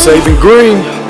Saving green.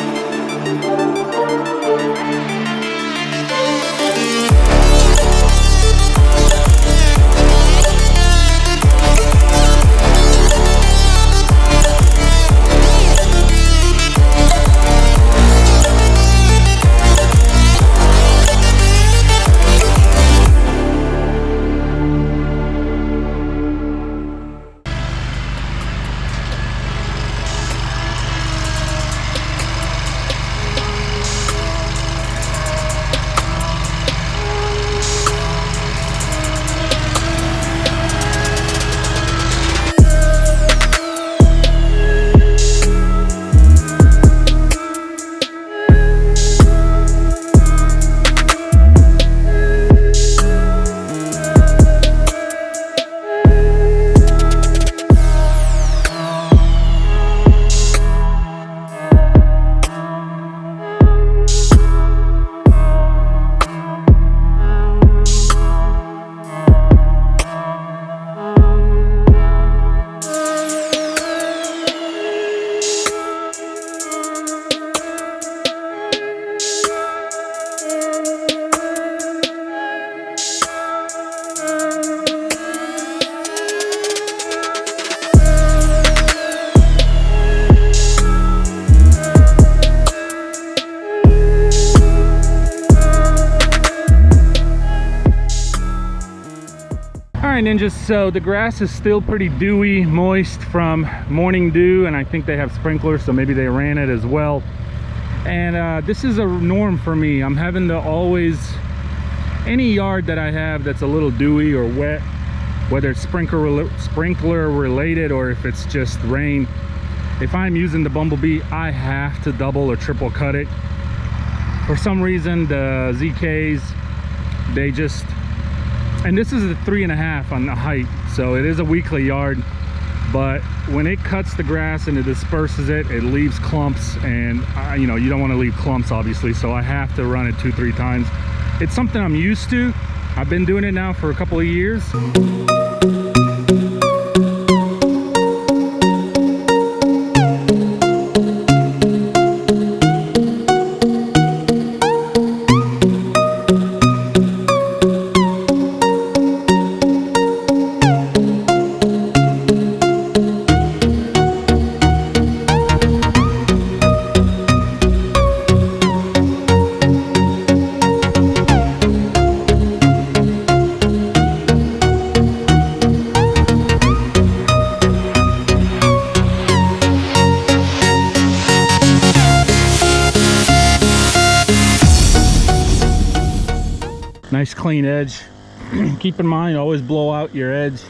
Ninjas, so the grass is still pretty dewy, moist from morning dew, and I think they have sprinklers, so maybe they ran it as well. And this is a norm for me. I'm having to always, any yard that I have that's a little dewy or wet, whether it's sprinkler related or if it's just rain, if I'm using the Bumblebee, I have to double or triple cut it. For some reason the ZKs, they just, and this is a 3.5 on the height, so it is a weekly yard, but when it cuts the grass and it disperses it, it leaves clumps, and you know, you don't want to leave clumps obviously, so I have to run it 2-3 times. It's something I'm used to. I've been doing it now for a couple of years. Nice clean edge. Keep in mind, always blow out your edge,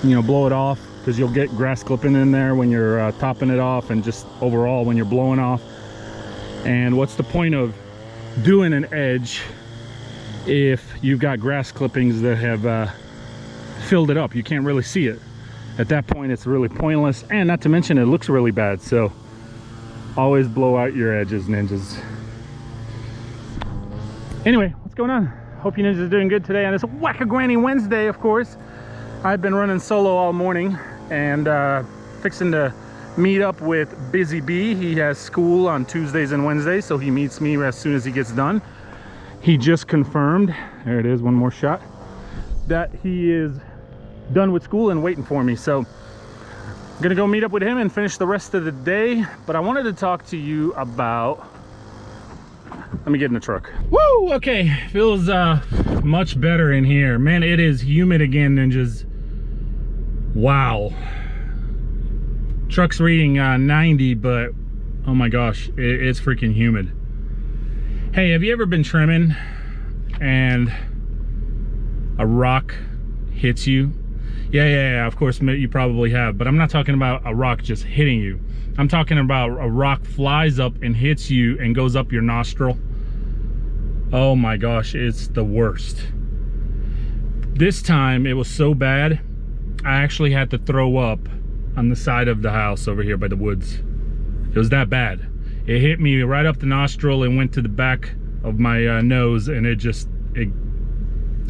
you know, blow it off, because you'll get grass clipping in there when you're topping it off, and just overall when you're blowing off. And what's the point of doing an edge if you've got grass clippings that have filled it up? You can't really see it. At that point it's really pointless, and not to mention it looks really bad. So always blow out your edges, ninjas. Anyway, what's going on? Hope you ninjas are doing good today on this Whack-A-Granny Wednesday, of course. I've been running solo all morning and fixing to meet up with Busy Bee. He has school on Tuesdays and Wednesdays, so he meets me as soon as he gets done. He just confirmed, there it is, one more shot, that he is done with school and waiting for me. So I'm gonna go meet up with him and finish the rest of the day. But I wanted to talk to you about, let me get in the truck. Woo! Okay, feels much better in here. Man, it is humid again, ninjas. Wow. Truck's reading 90, but oh my gosh, it's freaking humid. Hey, have you ever been trimming and a rock hits you? Yeah, of course you probably have, but I'm not talking about a rock just hitting you. I'm talking about a rock flies up and hits you and goes up your nostril. Oh my gosh, it's the worst. This time it was so bad, I actually had to throw up on the side of the house over here by the woods. It was that bad. It hit me right up the nostril and went to the back of my nose, and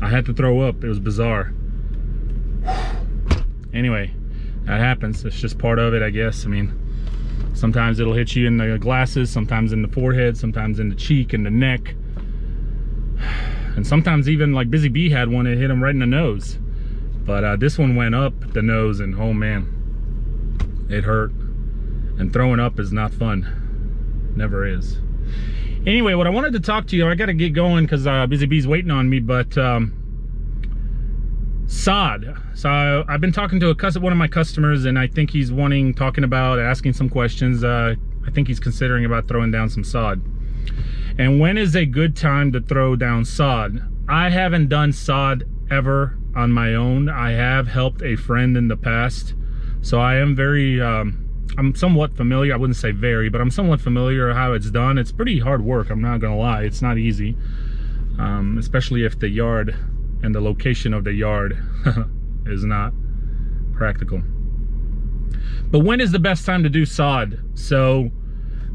I had to throw up. It was bizarre. Anyway, that happens. It's just part of it, I guess. I mean, Sometimes it'll hit you in the glasses, sometimes in the forehead, sometimes in the cheek and the neck. And sometimes even like Busy Bee had one, it hit him right in the nose. But this one went up the nose, and oh man, it hurt. And throwing up is not fun. Never is. Anyway, what I wanted to talk to you, I gotta get going because Busy Bee's waiting on me, but sod. So I've been talking to one of my customers, and I think he's talking about asking some questions. I think he's considering about throwing down some sod. And when is a good time to throw down sod? I haven't done sod ever on my own. I have helped a friend in the past, so I am very I'm somewhat familiar. I wouldn't say very, but I'm somewhat familiar how it's done. It's pretty hard work, I'm not gonna lie. It's not easy, especially if the yard and the location of the yard is not practical. But when is the best time to do sod? So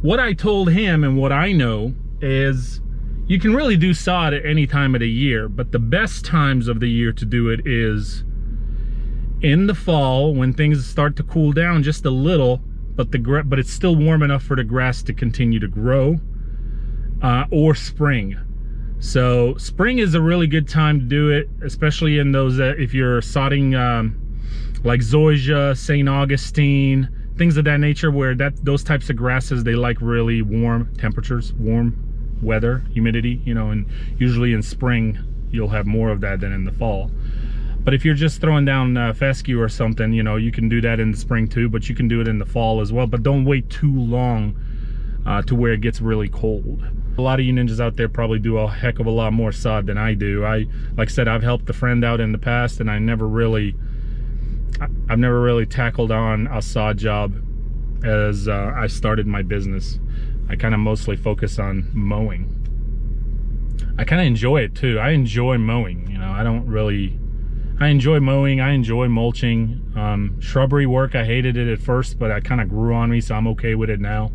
what I told him and what I know is you can really do sod at any time of the year, but the best times of the year to do it is in the fall when things start to cool down just a little, but it's still warm enough for the grass to continue to grow, or spring. So spring is a really good time to do it, especially in those if you're sodding like zoysia, St. Augustine, things of that nature, where those types of grasses, they like really warm temperatures, warm weather, humidity, you know, and usually in spring you'll have more of that than in the fall. But if you're just throwing down fescue or something, you know, you can do that in the spring too, but you can do it in the fall as well. But don't wait too long to where it gets really cold. A lot of you ninjas out there probably do a heck of a lot more sod than I do. Like I said, I've helped a friend out in the past, and I've never really tackled on a sod job as I started my business. I kind of mostly focus on mowing. I kind of enjoy it too. I enjoy mowing, you know. I enjoy mowing, I enjoy mulching. Shrubbery work, I hated it at first, but it kind of grew on me, so I'm okay with it now.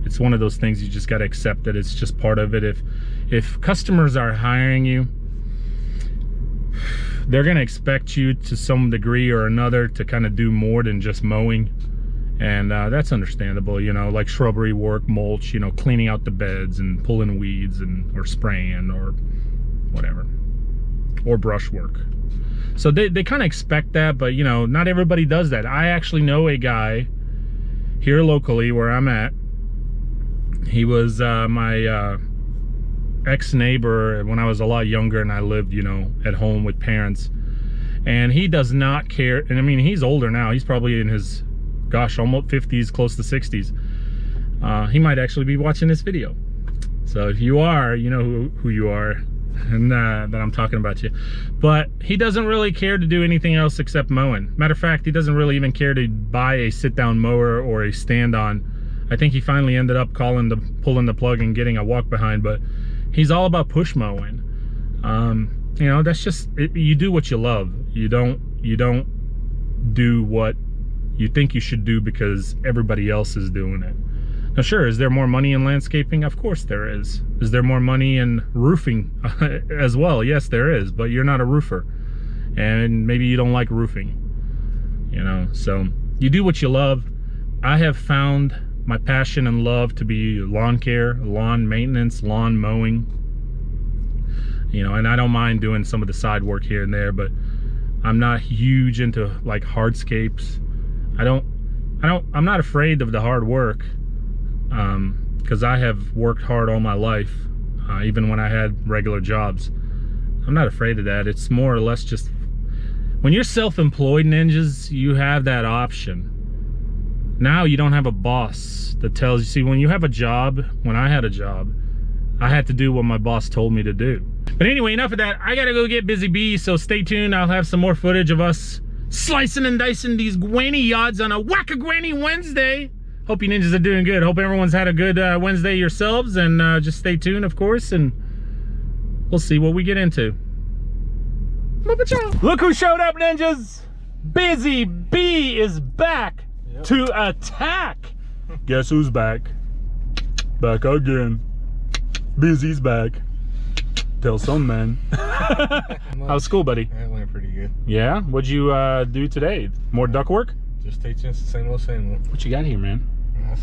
It's one of those things you just got to accept that it's just part of it. If customers are hiring you, they're going to expect you to some degree or another to kind of do more than just mowing. And that's understandable, you know, like shrubbery work, mulch, you know, cleaning out the beds and pulling weeds or spraying or whatever, or brush work. So they kind of expect that, but you know, not everybody does that. I actually know a guy here locally where I'm at. He was my ex-neighbor when I was a lot younger and I lived, you know, at home with parents. And he does not care. And I mean, he's older now. He's probably in his, gosh, almost 50s, close to 60s. He might actually be watching this video. So if you are, you know who you are, and that I'm talking about you. But he doesn't really care to do anything else except mowing. Matter of fact, he doesn't really even care to buy a sit-down mower or a stand-on. I think he finally ended up pulling the plug and getting a walk behind, but he's all about push mowing. You know, that's just you do what you love. You don't do what you think you should do because everybody else is doing it. Now sure, is there more money in landscaping? Of course there is. Is there more money in roofing as well? Yes, there is, but you're not a roofer. And maybe you don't like roofing, you know, so you do what you love. I have found my passion and love to be lawn care, lawn maintenance, lawn mowing, you know, and I don't mind doing some of the side work here and there, but I'm not huge into like hardscapes. I'm not afraid of the hard work, because I have worked hard all my life, even when I had regular jobs. I'm not afraid of that. It's more or less just when you're self-employed, ninjas, you have that option. Now you don't have a boss that tells you. See, when you have a job, when I had a job, I had to do what my boss told me to do. But anyway, enough of that. I gotta go get Busy Bee, so stay tuned. I'll have some more footage of us slicing and dicing these granny yards on a Whack-A-Granny Wednesday. Hope you ninjas are doing good. Hope everyone's had a good Wednesday yourselves, and just stay tuned, of course, and we'll see what we get into. Look who showed up, ninjas! Busy Bee is back to attack. Guess who's back? Back again. Busy's back. Tell some man. How's school, buddy? It went pretty good. Yeah? What'd you do today? More duck work? Just teaching us the same old, same old. What you got here, man?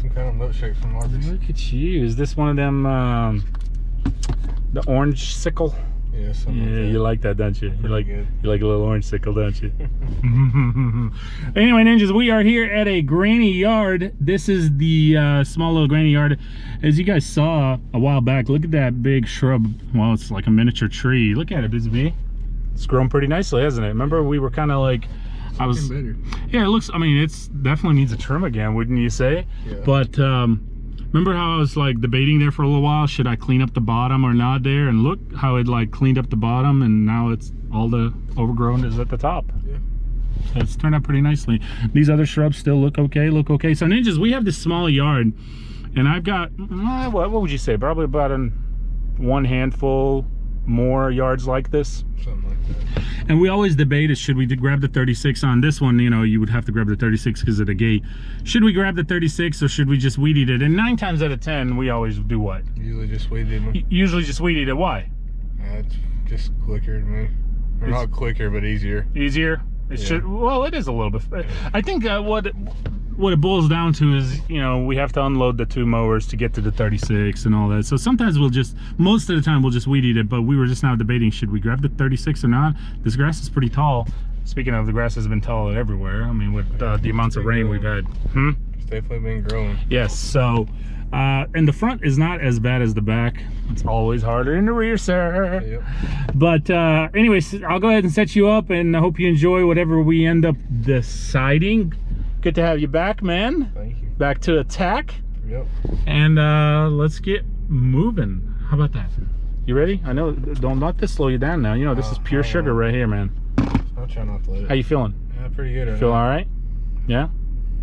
Some kind of milkshake from Arby's. Look at you. Is this one of them, the orange sickle? Yeah, something like that. You like that, don't you? You like good. You like a little orange sickle, don't you? Anyway, ninjas, we are here at a granny yard. This is the small little granny yard. As you guys saw a while back, look at that big shrub. Well, it's like a miniature tree. Look at it, Busy Bee. It's grown pretty nicely, hasn't it? Remember, we were kind of like, Better. yeah, it looks, I mean, it's definitely needs a trim again, wouldn't you say? Yeah. But remember how I was like debating there for a little while, should I clean up the bottom or not there? And look how it like cleaned up the bottom, and now it's all the overgrown is at the top. Yeah. So it's turned out pretty nicely. These other shrubs still look okay, So ninjas, we have this small yard, and I've got, what would you say, probably about one handful more yards like this. Something like that. And we always debate is, should we grab the 36 on this one? You know, you would have to grab the 36 because of the gate. Should we grab the 36 or should we just weed eat it? And 9 times out of 10, we always do what? Usually just weed eat them. Usually just weed eat it. Why? It's just quicker to me. Or not quicker, but easier. Easier? It should. Well, it is a little bit. I think what it boils down to is, you know, we have to unload the 2 mowers to get to the 36 and all that. So sometimes we'll just, most of the time we'll just weed eat it, but we were just now debating, should we grab the 36 or not? This grass is pretty tall. Speaking of, the grass has been tall everywhere. I mean, with the amounts of rain we've had. It's definitely been growing. Yes, so, and the front is not as bad as the back. It's always harder in the rear, sir. Yep. But anyways, I'll go ahead and set you up, and I hope you enjoy whatever we end up deciding. Good to have you back, man. Thank you. Back to attack. Yep. And let's get moving. How about that? You ready? I know, don't let this slow you down now. You know, this is pure sugar right here, man. I'll try not to let it. How you feeling? Yeah, pretty good right Feel now. all right? Yeah?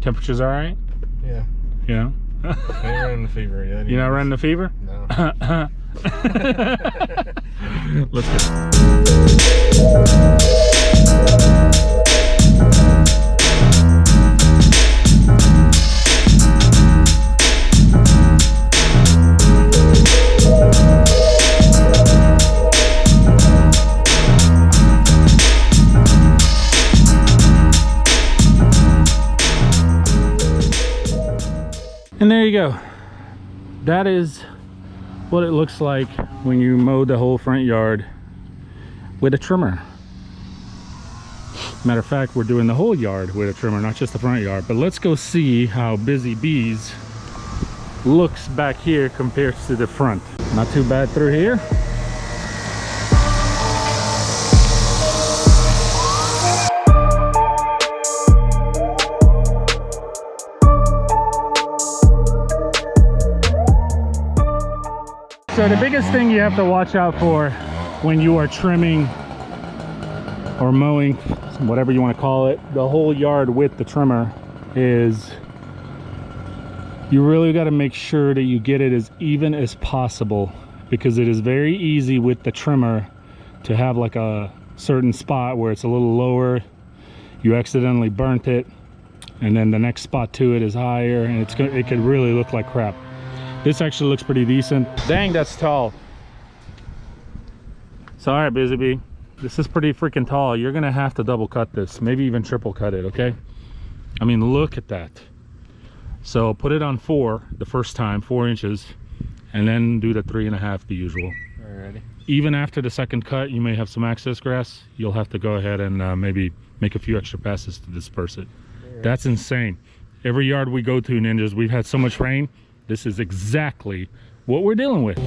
Temperature's all right? Yeah. Yeah. I ain't running the fever yet. You're not running the fever? No. Let's go. And there you go. That is what it looks like when you mow the whole front yard with a trimmer. Matter of fact, we're doing the whole yard with a trimmer, not just the front yard. But let's go see how Busy Bees looks back here compared to the front. Not too bad through here. So the biggest thing you have to watch out for when you are trimming or mowing, whatever you want to call it, the whole yard with the trimmer, is you really got to make sure that you get it as even as possible, because it is very easy with the trimmer to have like a certain spot where it's a little lower, you accidentally burnt it, and then the next spot to it is higher, and it could really look like crap. This actually looks pretty decent. Dang, that's tall. So all right, Busy Bee, this is pretty freaking tall. You're gonna have to double cut this, maybe even triple cut it, okay? I mean, look at that. So put it on 4 the first time, 4 inches, and then do the 3.5, the usual. Alrighty. Even after the second cut, you may have some excess grass. You'll have to go ahead and maybe make a few extra passes to disperse it. Alright. That's insane. Every yard we go to, ninjas, we've had so much rain. This is exactly what we're dealing with.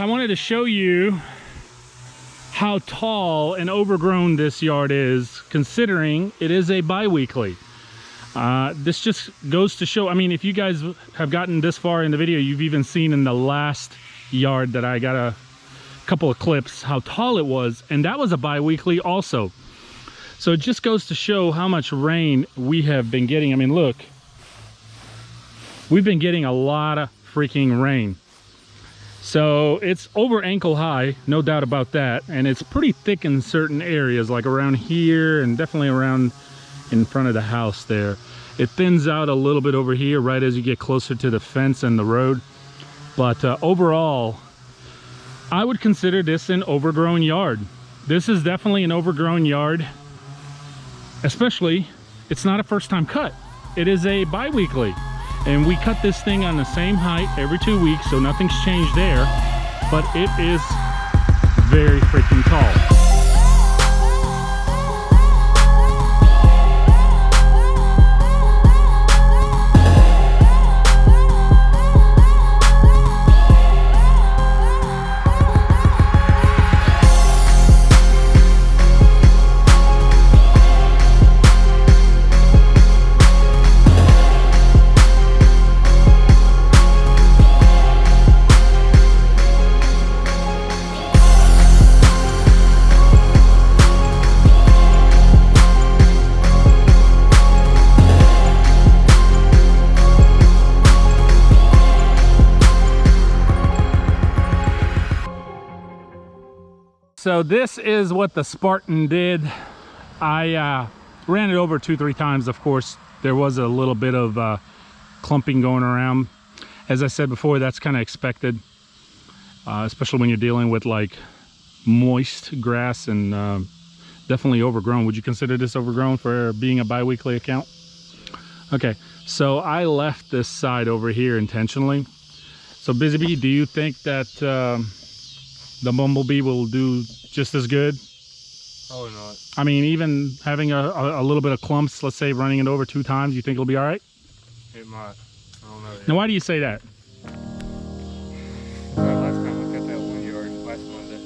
I wanted to show you how tall and overgrown this yard is, considering it is a bi-weekly. This just goes to show, I mean, if you guys have gotten this far in the video, you've even seen in the last yard that I got a couple of clips how tall it was, and that was a bi-weekly also. So it just goes to show how much rain we have been getting. I mean, look, we've been getting a lot of freaking rain. So it's over ankle high, no doubt about that, and it's pretty thick in certain areas, like around here and definitely around in front of the house there. It thins out a little bit over here right as you get closer to the fence and the road, but overall I would consider this an overgrown yard. This is definitely an overgrown yard, especially it's not a first time cut. It is a bi-weekly. And we cut this thing on the same height every 2 weeks, so nothing's changed there, but it is very freaking tall. So this is what the Spartan did. I ran it over 2-3 times. Of course, there was a little bit of clumping going around. As I said before, that's kind of expected, especially when you're dealing with like moist grass and definitely overgrown. Would you consider this overgrown for being a bi-weekly account? Okay, so I left this side over here intentionally. So Busy Bee, do you think that the Bumblebee will do just as good? Probably not. I mean, even having a little bit of clumps, let's say running it over 2 times, you think it'll be all right? It might. I don't know yet. Now, why do you say that? Last time we cut that 1 yard last Monday.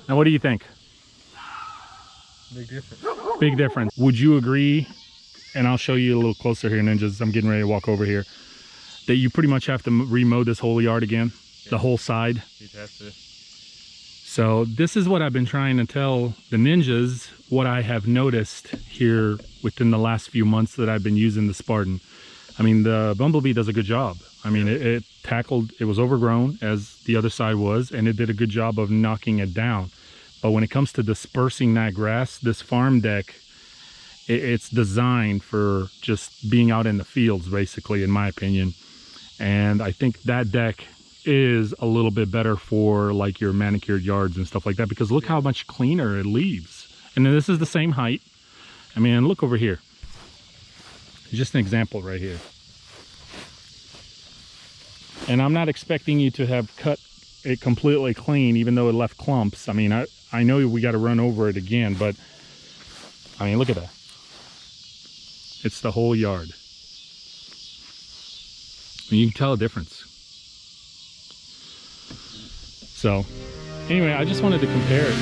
Now, what do you think? Big difference. Big difference. Would you agree, and I'll show you a little closer here, Ninjas, I'm getting ready to walk over here, that you pretty much have to remow this whole yard again, the whole side? You'd have to. So this is what I've been trying to tell the Ninjas, what I have noticed here within the last few months that I've been using the Spartan. I mean, the Bumblebee does a good job. I mean, it tackled, it was overgrown as the other side was, and it did a good job of knocking it down. But when it comes to dispersing that grass, this farm deck, it's designed for just being out in the fields, basically, in my opinion. And I think that deck is a little bit better for like your manicured yards and stuff like that, because look how much cleaner it leaves. And then this is the same height. I mean, look over here. Just an example right here. And I'm not expecting you to have cut it completely clean, even though it left clumps. I mean, I know we got to run over it again, but I mean, look at that. It's the whole yard. And you can tell a difference. So anyway, I just wanted to compare it.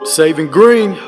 Saving green.